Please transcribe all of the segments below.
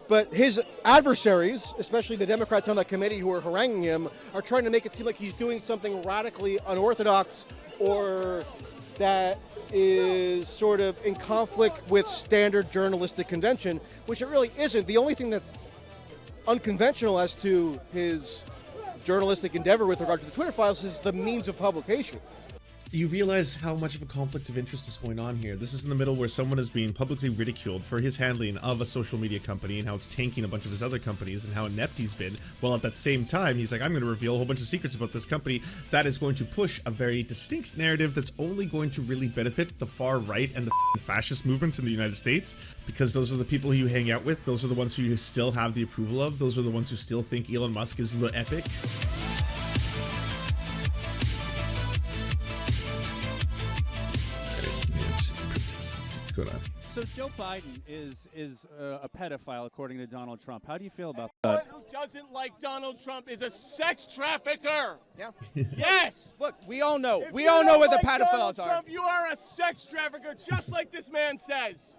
But his adversaries, especially the Democrats on that committee who are haranguing him, are trying to make it seem like he's doing something radically unorthodox or that is sort of in conflict with standard journalistic convention, which it really isn't. The only thing that's unconventional as to his journalistic endeavor with regard to the Twitter files is the means of publication. You realize how much of a conflict of interest is going on here. This is in the middle where someone is being publicly ridiculed for his handling of a social media company and how it's tanking a bunch of his other companies and how inept he's been, while at that same time he's like, I'm going to reveal a whole bunch of secrets about this company that is going to push a very distinct narrative that's only going to really benefit the far right and the fascist movement in the United States, because those are the people who you hang out with, those are the ones who you still have the approval of, those are the ones who still think Elon Musk is the epic. Going on. So Joe Biden is a pedophile according to Donald Trump. How do you feel about that? Anyone who doesn't like Donald Trump is a sex trafficker. Yeah. Yes. Look, we all know. If We you all know don't where the like pedophiles Donald are. Trump, you are a sex trafficker, just like this man says.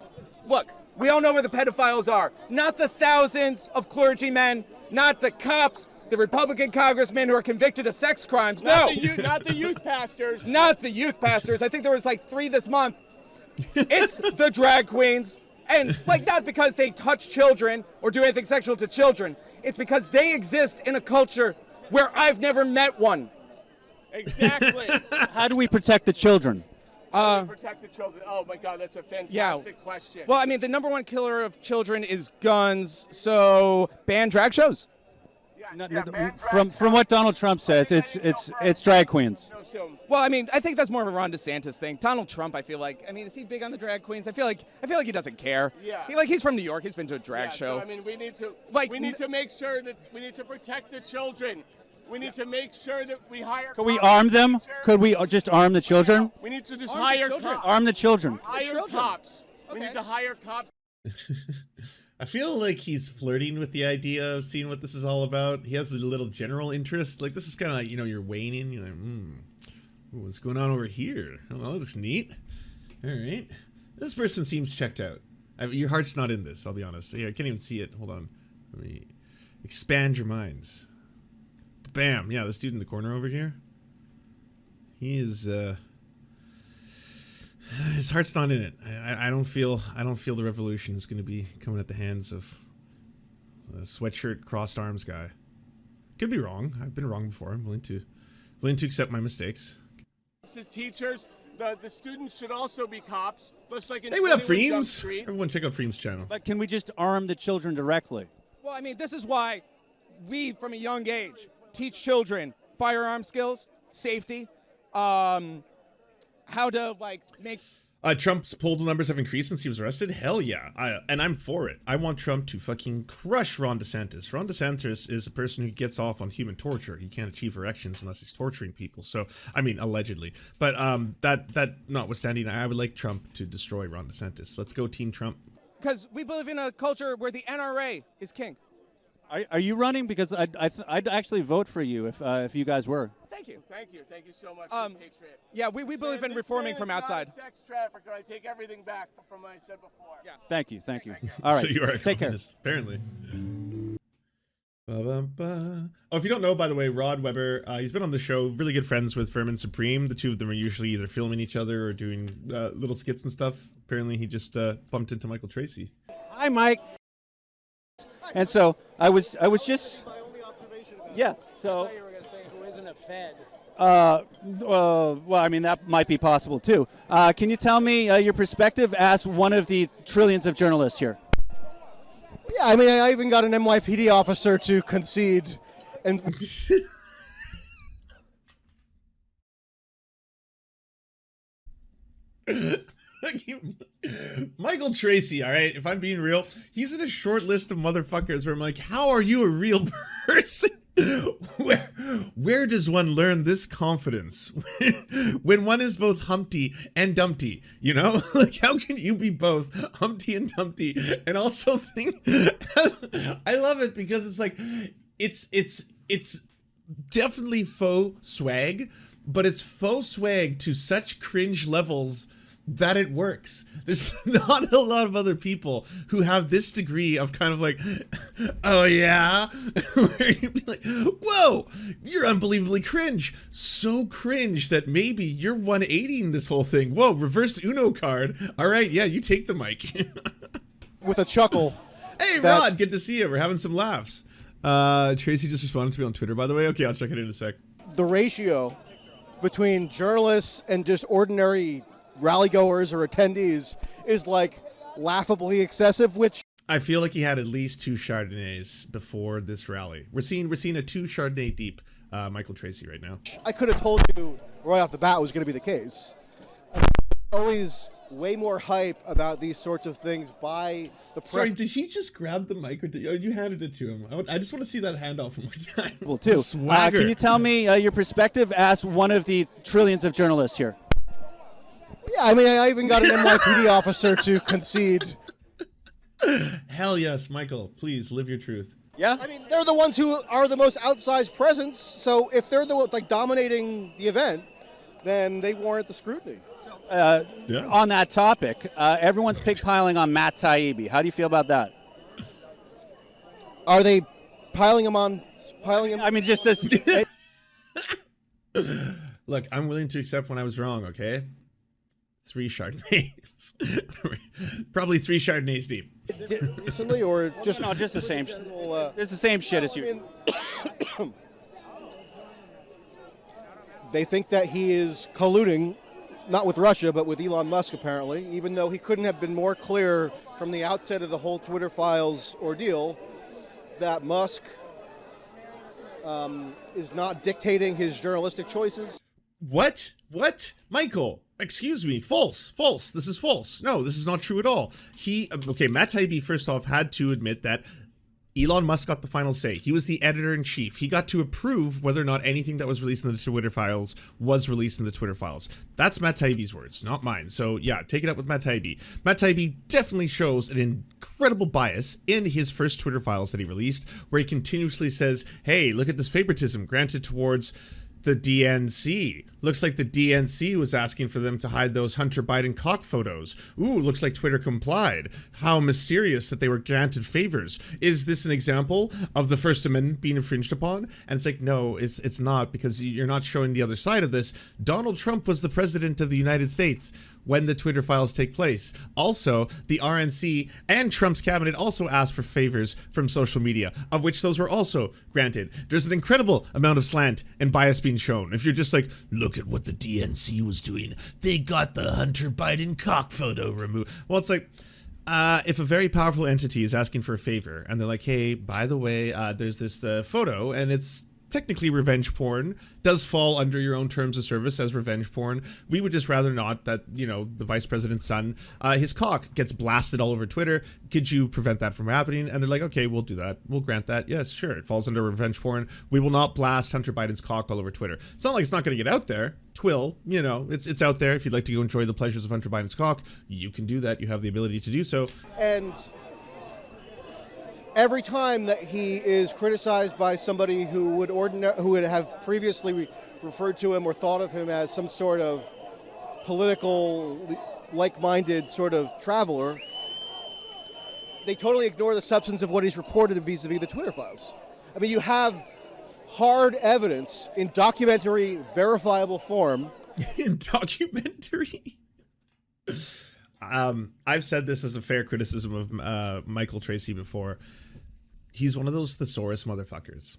Look, we all know where the pedophiles are. Not the thousands of clergymen, not the cops, the Republican congressmen who are convicted of sex crimes. Not No. not the youth pastors. Not the youth pastors. I think there was like 3 this month. It's the drag queens. And like, not because they touch children or do anything sexual to children. It's because they exist in a culture where I've never met one. Exactly. How do we protect the children? Protect the children. Oh my God, that's a fantastic question. Well, I mean, the #1 killer of children is guns, so ban drag shows. From what Donald Trump says, it's drag queens. Well, I mean, I think that's more of a Ron DeSantis thing. Donald Trump, I feel like, I mean, is he big on the drag queens? I feel like he doesn't care. Yeah. He's from New York. He's been to a drag show. So, I mean, we need to make sure that we need to protect the children. We need to make sure that we hire. Could we arm them? Could we just arm the children? We need to just Arm the hire children. cops. Arm the children. Hire cops. We Okay. need to hire cops. I feel like he's flirting with the idea of seeing what this is all about. He has a little general interest. Like, this is kind of like, you know, you're weighing in. You're like, ooh, what's going on over here? Oh, that looks neat. All right. This person seems checked out. Your heart's not in this, I'll be honest. Yeah, I can't even see it. Hold on. Let me expand your minds. Bam. Yeah, this dude in the corner over here. He is, his heart's not in it. I don't feel the revolution is going to be coming at the hands of a sweatshirt, crossed arms guy. Could be wrong. I've been wrong before. I'm willing to accept my mistakes. As teachers, the students should also be cops, just like in Hey, what up, 21 Jump Freems? Street. Everyone, check out Freems' channel. But can we just arm the children directly? Well, I mean, this is why we, from a young age, teach children firearm skills, safety, how to, like, make... Trump's poll numbers have increased since he was arrested? Hell yeah. And I'm for it. I want Trump to fucking crush Ron DeSantis. Ron DeSantis is a person who gets off on human torture. He can't achieve erections unless he's torturing people. So, I mean, allegedly. But that notwithstanding, I would like Trump to destroy Ron DeSantis. Let's go Team Trump. Because we live in a culture where the NRA is king. Are you running? Because I'd actually vote for you if you guys were. Thank you. Thank you so much, Patriot. Yeah, we believe in reforming from outside. This man is not a sex trafficker. I take everything back from what I said before. Yeah. Thank you. All right. So you are a Take care. communist, apparently. Ba-ba-ba. Oh, if you don't know, by the way, Rod Weber, he's been on the show, really good friends with Furman Supreme. The two of them are usually either filming each other or doing little skits and stuff. Apparently, he just bumped into Michael Tracey. Hi, Mike. And so I was just yeah. So You were going to say who isn't a Fed. well, I mean that might be possible too. Can you tell me your perspective as one of the trillions of journalists here? Yeah, I mean, I even got an NYPD officer to concede, and Michael Tracey, all right, if I'm being real, he's in a short list of motherfuckers where I'm like, how are you a real person? Where does one learn this confidence when one is both Humpty and Dumpty, you know? Like, how can you be both Humpty and Dumpty and also think I love it because it's like it's definitely faux swag, but it's faux swag to such cringe levels that it works. There's not a lot of other people who have this degree of kind of like, oh yeah, where you'd be like, whoa, you're unbelievably cringe. So cringe that maybe you're 180ing this whole thing. Whoa, reverse Uno card. All right, yeah, you take the mic. With a chuckle. Hey, that- Rod, good to see you. We're having some laughs. Tracey just responded to me on Twitter, by the way. Okay, I'll check it in a sec. The ratio between journalists and just ordinary rally goers or attendees is like laughably excessive, which I feel like he had at least 2 Chardonnays before this rally. We're seeing a 2 Chardonnay deep Michael Tracey right now. I could have told you right off the bat was going to be the case. Always way more hype about these sorts of things by the press. Sorry, did he just grab the mic or you handed it to him? I just want to see that handoff one more time. Well, too. Swagger. Can you tell me your perspective as one of the trillions of journalists here? Yeah, I mean, I even got an NYPD officer to concede. Hell yes, Michael. Please live your truth. Yeah? I mean, they're the ones who are the most outsized presence. So if they're the like dominating the event, then they warrant the scrutiny. Yeah. On that topic, everyone's pigpiling on Matt Taibbi. How do you feel about that? Are they piling him on? Piling him? I mean, just as Look, I'm willing to accept when I was wrong, okay? 3 Chardonnays. Probably 3 Chardonnays deep. Recently, or just no, just the same. general, It's the same shit as I you. mean, they think that he is colluding, not with Russia, but with Elon Musk, apparently, even though he couldn't have been more clear from the outset of the whole Twitter files ordeal that Musk is not dictating his journalistic choices. What? What? Michael, excuse me. False. False. This is false. No, this is not true at all. Okay, Matt Taibbi, first off, had to admit that Elon Musk got the final say. He was the editor-in-chief. He got to approve whether or not anything that was released in the Twitter files was released in the Twitter files. That's Matt Taibbi's words, not mine. So yeah, take it up with Matt Taibbi. Matt Taibbi definitely shows an incredible bias in his first Twitter files that he released, where he continuously says, hey, look at this favoritism granted towards the DNC. Looks like the DNC was asking for them to hide those Hunter Biden cock photos. Ooh, looks like Twitter complied. How mysterious that they were granted favors. Is this an example of the First Amendment being infringed upon? And it's like, no, it's not, because you're not showing the other side of this. Donald Trump was the president of the United States when the Twitter files take place. Also, the RNC and Trump's cabinet also asked for favors from social media, of which those were also granted. There's an incredible amount of slant and bias being shown. If you're just like, look at what the DNC was doing. They got the Hunter Biden cock photo removed. Well, it's like, if a very powerful entity is asking for a favor and they're like, hey, by the way, there's this photo and it's technically revenge porn, does fall under your own terms of service as revenge porn. We would just rather not that, you know, the vice president's son, his cock gets blasted all over Twitter. Could you prevent that from happening? And they're like, okay, we'll do that. We'll grant that. Yes, sure. It falls under revenge porn. We will not blast Hunter Biden's cock all over Twitter. It's not like it's not going to get out there. Twill, you know, it's out there. If you'd like to go enjoy the pleasures of Hunter Biden's cock, you can do that. You have the ability to do so. And every time that he is criticized by somebody who would have previously referred to him or thought of him as some sort of political, like-minded sort of traveler, they totally ignore the substance of what he's reported vis-a-vis the Twitter files. I mean, you have hard evidence in documentary, verifiable form. In documentary? I've said this as a fair criticism of Michael Tracey before. He's one of those thesaurus motherfuckers.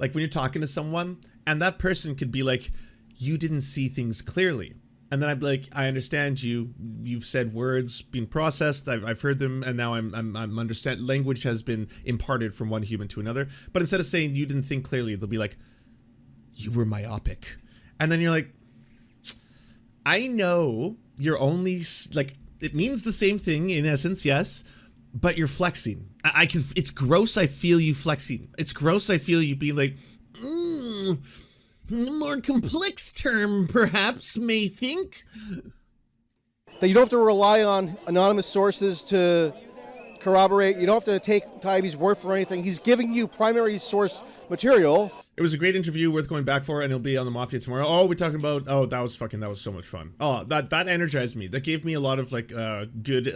Like when you're talking to someone and that person could be like, you didn't see things clearly. And then I'd be like, I understand you. You've said words being processed. I've heard them, and now I'm understand. Language has been imparted from one human to another. But instead of saying you didn't think clearly, they'll be like, you were myopic. And then you're like, I know you're only like, it means the same thing in essence, yes, but you're flexing. I can. It's gross. I feel you flexing. It's gross. I feel you being like, more complex term, perhaps, may think. That you don't have to rely on anonymous sources to corroborate. You don't have to take Taibbi's word for anything. He's giving you primary source material. It was a great interview, worth going back for, and it'll be on the Mafia tomorrow. Oh, we're talking about, oh, that was so much fun. Oh, that energized me. That gave me a lot of, like, good,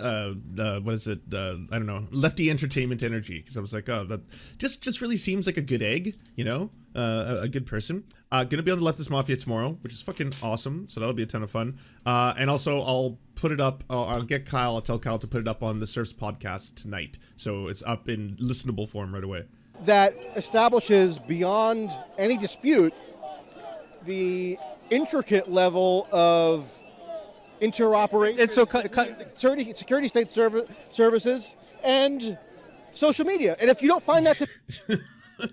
what is it, I don't know, lefty entertainment energy, because I was like, oh, that just really seems like a good egg, you know, a good person. Gonna be on the Leftist Mafia tomorrow, which is fucking awesome, so that'll be a ton of fun. And also, I'll put it up, I'll tell Kyle to put it up on the Serfs podcast tonight, so it's up in listenable form right away. That establishes beyond any dispute the intricate level of interoperation, And so, security state services and social media. And if you don't find that to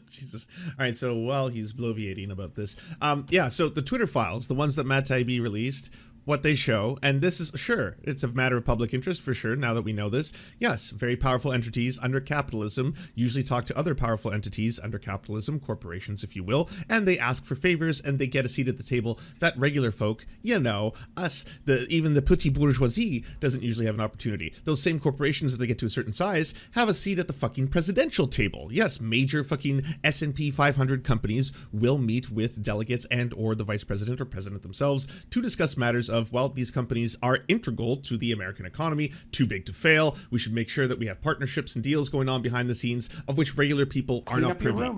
Jesus. All right, so while he's bloviating about this, yeah, so the Twitter files, the ones that Matt Taibbi released, what they show, and this is, sure, it's a matter of public interest for sure, now that we know this. Yes, very powerful entities under capitalism usually talk to other powerful entities under capitalism, corporations if you will, and they ask for favors and they get a seat at the table that regular folk, you know, us, even the petit bourgeoisie doesn't usually have an opportunity. Those same corporations, as they get to a certain size, have a seat at the fucking presidential table. Yes, major fucking S&P 500 companies will meet with delegates and or the vice president or president themselves to discuss matters of, well, these companies are integral to the American economy, too big to fail. We should make sure that we have partnerships and deals going on behind the scenes of which regular people are not privy.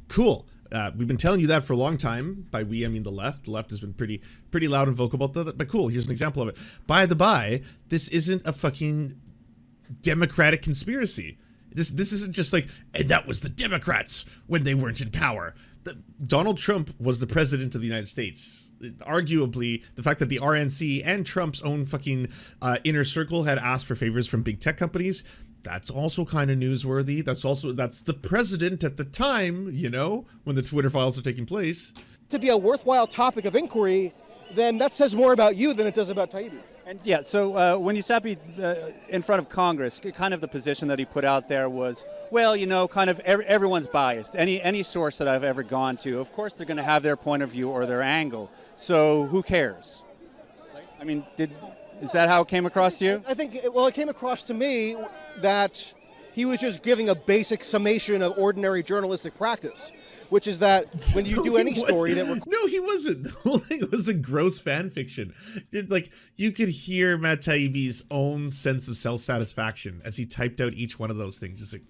Cool. We've been telling you that for a long time. By we, I mean the left. The left has been pretty loud and vocal about that, but cool. Here's an example of it. By the by, this isn't a fucking Democratic conspiracy. This isn't just like, and that was the Democrats when they weren't in power. Donald Trump was the president of the United States. Arguably, the fact that the RNC and Trump's own fucking inner circle had asked for favors from big tech companies, that's also kind of newsworthy. That's the president at the time, you know, when the Twitter files are taking place. to be a worthwhile topic of inquiry, then that says more about you than it does about Taibbi. And yeah, so when you sat in front of Congress, kind of the position that he put out there was, well, you know, kind of everyone's biased. Any source that I've ever gone to, of course, they're going to have their point of view or their angle. So who cares? I mean, is that how it came across to you? I think, well, it came across to me that he was just giving a basic summation of ordinary journalistic practice, which is that when you do any story that... No, he wasn't. The whole thing was a gross fan fiction. Like, you could hear Matt Taibbi's own sense of self-satisfaction as he typed out each one of those things. Just like,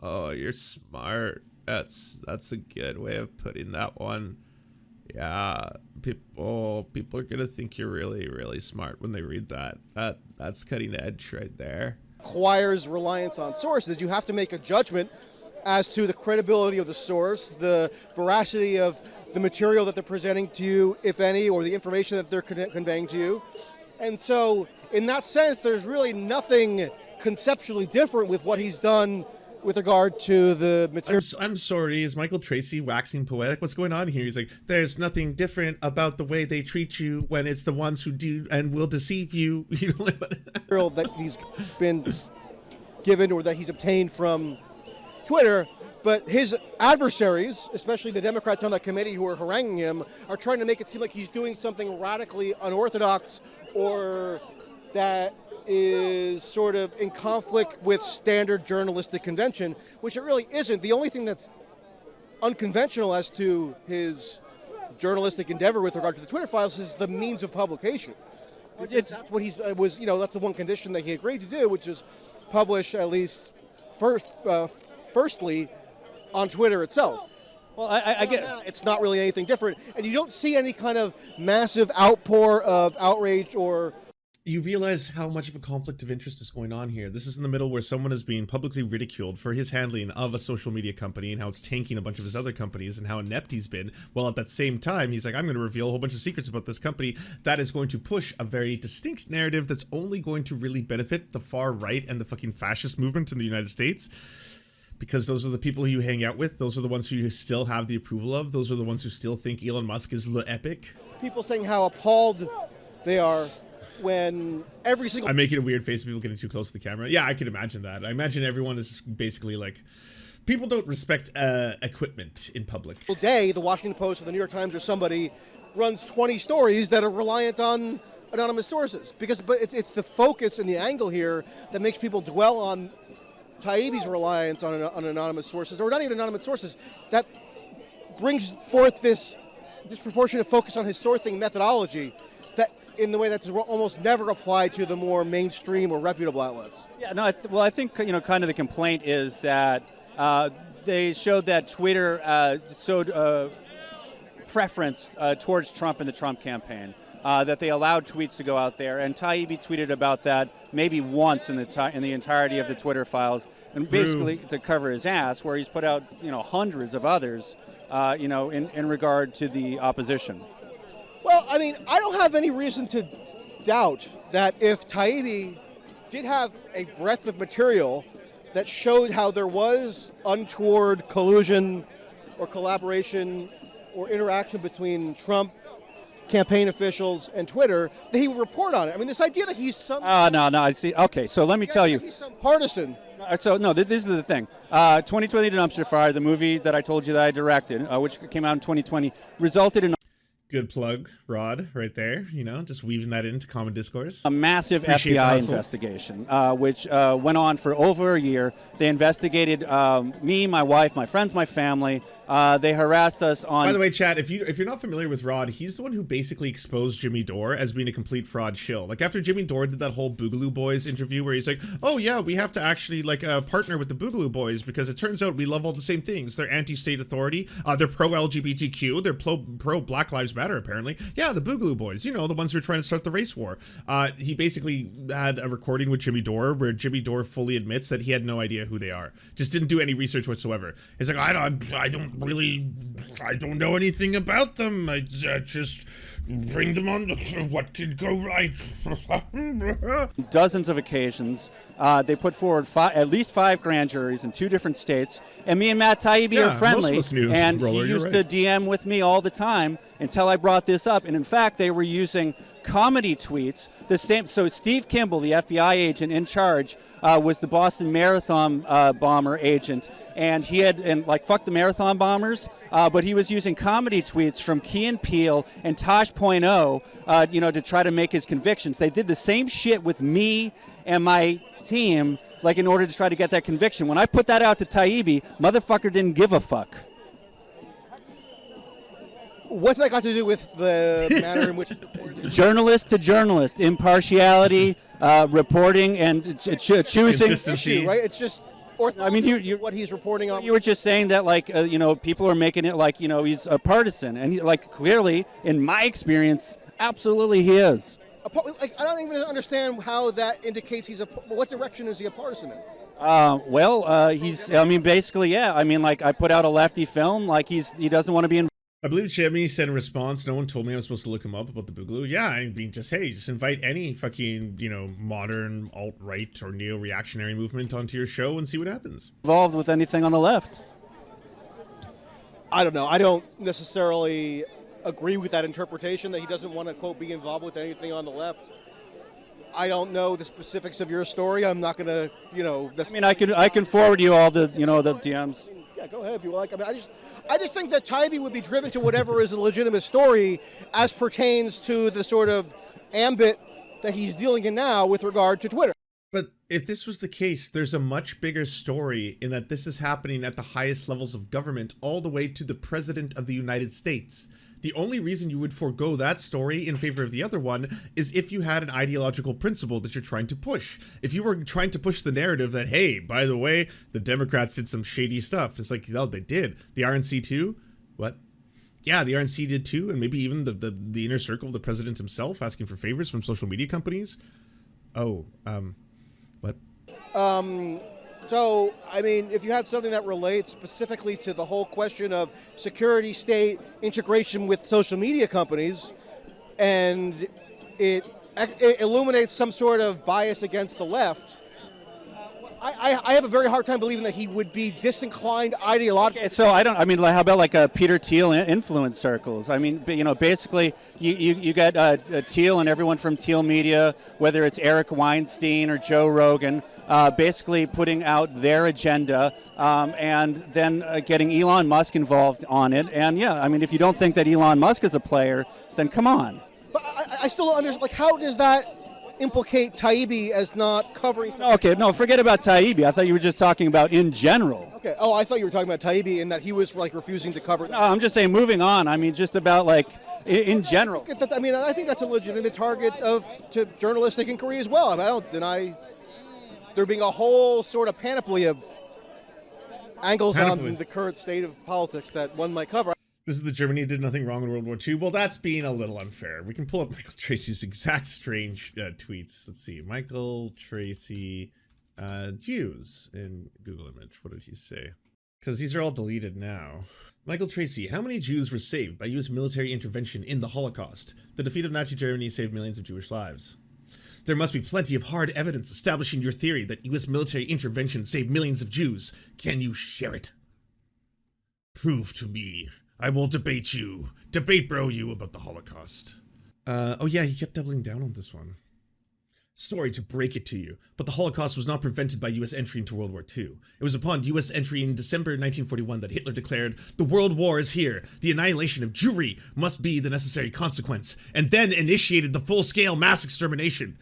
oh, you're smart. That's a good way of putting that one. Yeah, people are gonna think you're really, really smart when they read that. That's cutting edge right there. Requires reliance on sources. You have to make a judgment as to the credibility of the source, the veracity of the material that they're presenting to you, if any, or the information that they're conveying to you. And so, in that sense, there's really nothing conceptually different with what he's done with regard to the material. I'm sorry, is Michael Tracey waxing poetic? What's going on here? He's like, there's nothing different about the way they treat you when it's the ones who do and will deceive you. You know, material that he's been given or that he's obtained from Twitter, but his adversaries, especially the Democrats on that committee who are haranguing him, are trying to make it seem like he's doing something radically unorthodox or that is sort of in conflict with standard journalistic convention, which it really isn't. The only thing that's unconventional as to his journalistic endeavor with regard to the Twitter files is the means of publication. That's what he was, you know, that's the one condition that he agreed to do, which is publish at least firstly on Twitter itself. Well, I get it's not really anything different, and you don't see any kind of massive outpour of outrage or... You realize how much of a conflict of interest is going on here. This is in the middle where someone is being publicly ridiculed for his handling of a social media company and how it's tanking a bunch of his other companies and how inept he's been. While at that same time, he's like, I'm going to reveal a whole bunch of secrets about this company that is going to push a very distinct narrative that's only going to really benefit the far right and the fucking fascist movement in the United States. Because those are the people who you hang out with. Those are the ones who you still have the approval of. Those are the ones who still think Elon Musk is le epic. People saying how appalled they are when every single... I'm making a weird face of people getting too close to the camera. Yeah, I can imagine that. I imagine everyone is basically like... People don't respect equipment in public. day, the Washington Post or the New York Times or somebody runs 20 stories that are reliant on anonymous sources, but it's the focus and the angle here that makes people dwell on Taibbi's reliance on anonymous sources, or not even anonymous sources, that brings forth this disproportionate focus on his sourcing methodology that in the way that's almost never applied to the more mainstream or reputable outlets. Yeah, no, well, I think, kind of the complaint is that they showed that Twitter showed preference towards Trump in the Trump campaign. That they allowed tweets to go out there, and Taibbi tweeted about that maybe once in the entirety of the Twitter files, and basically to cover his ass, where he's put out hundreds of others, in regard to the opposition. Well, I mean, I don't have any reason to doubt that if Taibbi did have a breadth of material that showed how there was untoward collusion or collaboration or interaction between Trump campaign officials and Twitter, that he would report on it. I mean, this idea that he's some... No, I see. Okay, so let me tell you. He's some partisan. So, no, this is the thing. 2020 Dumpster Fire, the movie that I told you that I directed, which came out in 2020, resulted in... Good plug, Rod, right there. Just weaving that into common discourse. A massive Appreciate FBI investigation, which went on for over a year. They investigated me, my wife, my friends, my family. They harassed us on... By the way, chat, if you're not familiar with Rod, he's the one who basically exposed Jimmy Dore as being a complete fraud shill. Like, after Jimmy Dore did that whole Boogaloo Boys interview where he's like, oh yeah, we have to actually partner with the Boogaloo Boys because it turns out we love all the same things. They're anti-state authority. They're pro-LGBTQ. They're pro-Black Lives Matter, apparently. Yeah, the Boogaloo Boys, the ones who are trying to start the race war. He basically had a recording with Jimmy Dore where Jimmy Dore fully admits that he had no idea who they are. Just didn't do any research whatsoever. He's like, I don't know anything about them. I just bring them on. What could go right? Dozens of occasions. They put forward at least 5 grand juries in 2 different states. And me and Matt Taibbi are friendly. And he used to DM with me all the time until I brought this up. And in fact, they were using comedy tweets. The same. So Steve Kimball, the FBI agent in charge, was the Boston Marathon bomber agent, and he had fuck the marathon bombers. But he was using comedy tweets from Key and Peele and Tosh.0, to try to make his convictions. They did the same shit with me and my team, in order to try to get that conviction. When I put that out to Taibbi, motherfucker didn't give a fuck. What's that got to do with the manner in which... Journalist to journalist, impartiality, reporting, and choosing... Consistency. Right? It's just... I mean, what he's reporting on... You were just saying that, people are making it he's a partisan. And, clearly, in my experience, absolutely he is. I don't even understand how that indicates what direction is he a partisan in? Basically, yeah. I put out a lefty film, he doesn't want to be involved. I believe Jimmy said in response, no one told me I was supposed to look him up about the Boogaloo. Yeah, I mean, just invite any fucking, modern alt-right or neo-reactionary movement onto your show and see what happens. Involved with anything on the left? I don't know. I don't necessarily agree with that interpretation that he doesn't want to, quote, be involved with anything on the left. I don't know the specifics of your story. I'm not going to, I can forward you all the, the DMs. Yeah, go ahead if you like. I just think that Taibbi would be driven to whatever is a legitimate story as pertains to the sort of ambit that he's dealing in now with regard to Twitter. But if this was the case, there's a much bigger story in that this is happening at the highest levels of government all the way to the President of the United States. The only reason you would forego that story in favor of the other one is if you had an ideological principle that you're trying to push. If you were trying to push the narrative that, hey, by the way, the Democrats did some shady stuff. It's like, no, they did. The RNC too? What? Yeah, the RNC did too, and maybe even the inner circle of the president himself asking for favors from social media companies. Oh, what? So, I mean, if you have something that relates specifically to the whole question of security state integration with social media companies, and it illuminates some sort of bias against the left, I have a very hard time believing that he would be disinclined ideologically. Okay, so how about Peter Thiel influence circles? Basically you get Thiel and everyone from Thiel Media, whether it's Eric Weinstein or Joe Rogan, basically putting out their agenda, and then getting Elon Musk involved on it. And yeah, if you don't think that Elon Musk is a player, then come on. But I still don't understand. Like, how does that implicate Taibbi as not covering? Okay, no, forget about Taibbi. I thought you were just talking about in general. Okay. Oh, I thought you were talking about Taibbi and that he was like refusing to cover. No, I'm just saying, moving on. I mean, just about like in general. I think that's a legitimate target to journalistic inquiry as well. I mean, I don't deny there being a whole sort of panoply of angles on the current state of politics that one might cover. This is the Germany did nothing wrong in World War II. Well, that's being a little unfair. We can pull up Michael Tracey's exact strange tweets. Let's see. Michael Tracey, Jews in Google image. What did he say? Because these are all deleted now. Michael Tracey, how many Jews were saved by U.S. military intervention in the Holocaust? The defeat of Nazi Germany saved millions of Jewish lives. There must be plenty of hard evidence establishing your theory that U.S. military intervention saved millions of Jews. Can you share it? Prove to me. I will debate you. Debate bro you about the Holocaust. Oh yeah, he kept doubling down on this one. Sorry to break it to you, but the Holocaust was not prevented by U.S. entry into World War II. It was upon U.S. entry in December 1941 that Hitler declared, "The World War is here. The annihilation of Jewry must be the necessary consequence," and then initiated the full-scale mass extermination.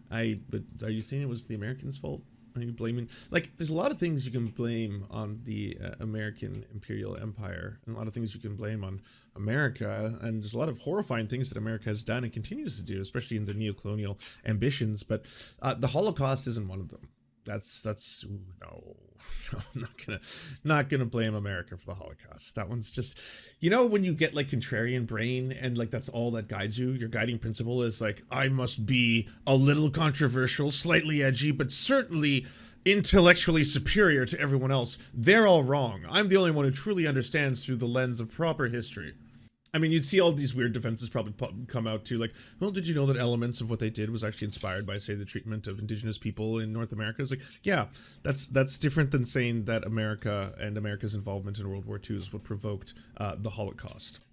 But are you saying it was the Americans' fault? Are you blaming? Like, there's a lot of things you can blame on the American imperial empire, and a lot of things you can blame on America, and there's a lot of horrifying things that America has done and continues to do, especially in their neo-colonial ambitions. But the Holocaust isn't one of them. That's ooh, no, I'm not gonna blame America for the Holocaust. That one's just, you know, when you get like contrarian brain and like that's all that guides you. Your guiding principle is like, I must be a little controversial, slightly edgy, but certainly intellectually superior to everyone else. They're all wrong. I'm the only one who truly understands through the lens of proper history. I mean, you'd see all these weird defenses probably come out too, like, well, did you know that elements of what they did was actually inspired by, say, the treatment of indigenous people in North America? It's like, yeah, that's different than saying that America and America's involvement in World War II is what provoked the Holocaust.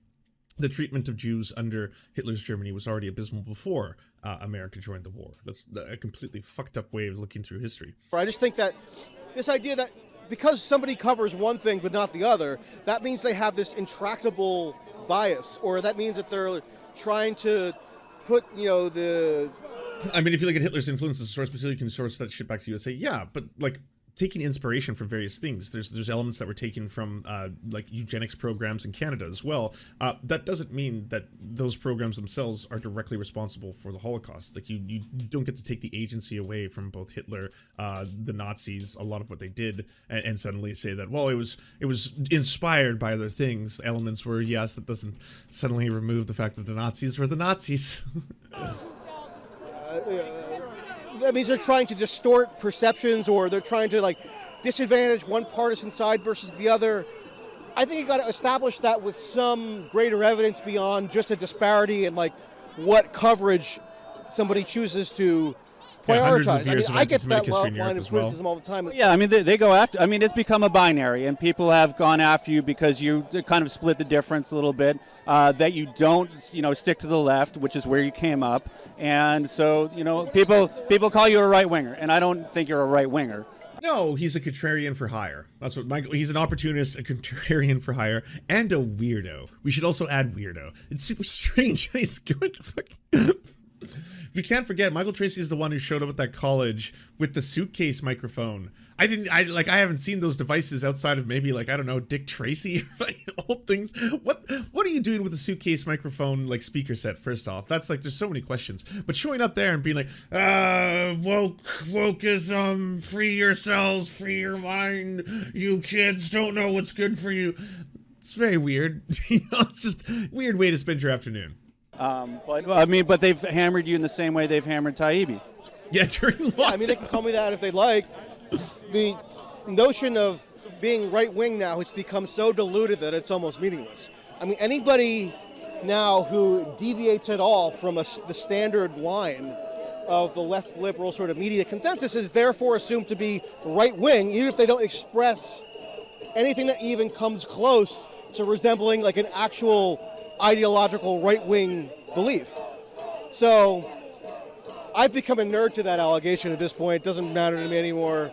The treatment of Jews under Hitler's Germany was already abysmal before America joined the war. That's a completely fucked up way of looking through history. I just think that this idea that because somebody covers one thing but not the other, that means they have this intractable bias, or that means that they're trying to put, you know, the... I mean, if you look at Hitler's influence as a source material, you can source that shit back to USA. Yeah, but like taking inspiration from various things. There's elements that were taken from like eugenics programs in Canada as well. That doesn't mean that those programs themselves are directly responsible for the Holocaust. Like you don't get to take the agency away from both Hitler, the Nazis, a lot of what they did, and suddenly say that, well, it was inspired by other things. Elements were, yes, that doesn't suddenly remove the fact that the Nazis were the Nazis. That means they're trying to distort perceptions, or they're trying to like disadvantage one partisan side versus the other. I think you got to establish that with some greater evidence beyond just a disparity in like what coverage somebody chooses to prioritize. I get that line of criticism all the time. Yeah, I mean, they go after, I mean, it's become a binary, and people have gone after you because you kind of split the difference a little bit, that you don't, you know, stick to the left, which is where you came up. And so, you know, people call you a right-winger, and I don't think you're a right-winger. No, he's a contrarian for hire. That's what Michael, he's an opportunist, a contrarian for hire, and a weirdo. We should also add weirdo. It's super strange. He's going to fucking... We can't forget, Michael Tracey is the one who showed up at that college with the suitcase microphone. I haven't seen those devices outside of maybe, like, I don't know, Dick Tracy, old things. What are you doing with a suitcase microphone, like, speaker set, first off? That's, like, there's so many questions. But showing up there and being like, wokeism, free yourselves, free your mind, you kids don't know what's good for you. It's very weird. You know, it's just a weird way to spend your afternoon. But they've hammered you in the same way they've hammered Taibbi. Yeah, during lockdown. Yeah, I mean, they can call me that if they like. The notion of being right-wing now has become so diluted that it's almost meaningless. I mean, anybody now who deviates at all from the standard line of the left liberal sort of media consensus is therefore assumed to be right-wing, even if they don't express anything that even comes close to resembling like an actual ideological right-wing belief. So I've become a nerd to that allegation at this point. It doesn't matter to me anymore.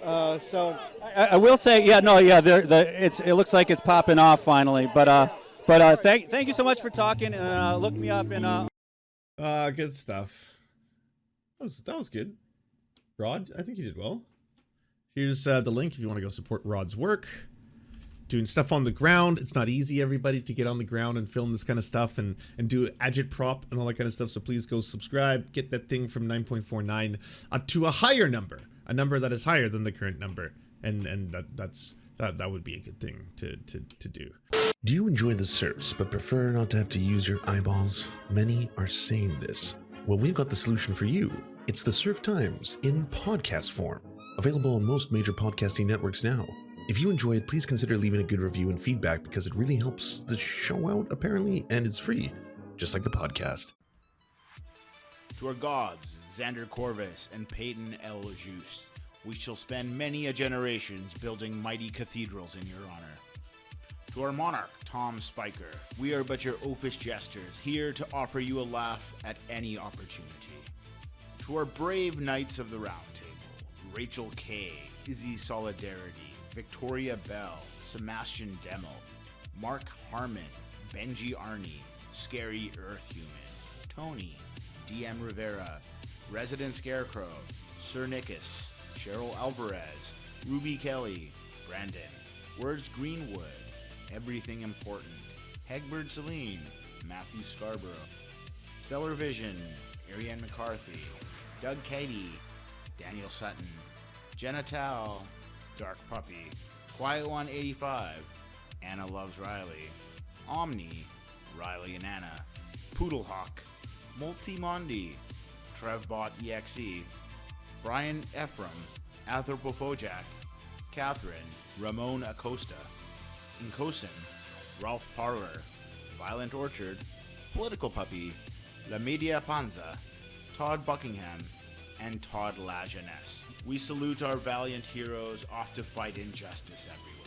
So I will say, it looks like it's popping off finally. But But thank you so much for talking, and look me up and Good stuff. That was good. Rod, I think you did well. Here's the link if you want to go support Rod's work. Doing stuff on the ground. It's not easy, everybody, to get on the ground and film this kind of stuff and do agitprop and all that kind of stuff. So please go subscribe. Get that thing from 9.49 up to a higher number. A number that is higher than the current number. And that would be a good thing to do. Do you enjoy the Serfs but prefer not to have to use your eyeballs? Many are saying this. Well, we've got the solution for you. It's the Serf Times in podcast form. Available on most major podcasting networks now. If you enjoy it, please consider leaving a good review and feedback because it really helps the show out, apparently, and it's free, just like the podcast. To our gods, Xander Corvus and Peyton L. Juste, we shall spend many a generations building mighty cathedrals in your honor. To our monarch, Tom Spiker, we are but your oafish jesters, here to offer you a laugh at any opportunity. To our brave knights of the Round Table, Rachel K., Izzy Solidarity, Victoria Bell, Sebastian Demel, Mark Harmon, Benji Arney, Scary Earth Human, Tony, DM Rivera, Resident Scarecrow, Sir Nickus, Cheryl Alvarez, Ruby Kelly, Brandon, Words Greenwood, Everything Important, Hegbert Celine, Matthew Scarborough, Stellar Vision, Ariane McCarthy, Doug Cady, Daniel Sutton, Jenna Tao, Dark Puppy, Quiet One 85, Anna Loves Riley, Omni, Riley and Anna, Poodlehawk, Multimondi, Trevbot EXE, Brian Ephraim, Anthropophojak, Catherine, Ramon Acosta, Incosin, Ralph Parler, Violent Orchard, Political Puppy, La Media Panza, Todd Buckingham, and Todd La Jeunesse. We salute our valiant heroes off to fight injustice everywhere.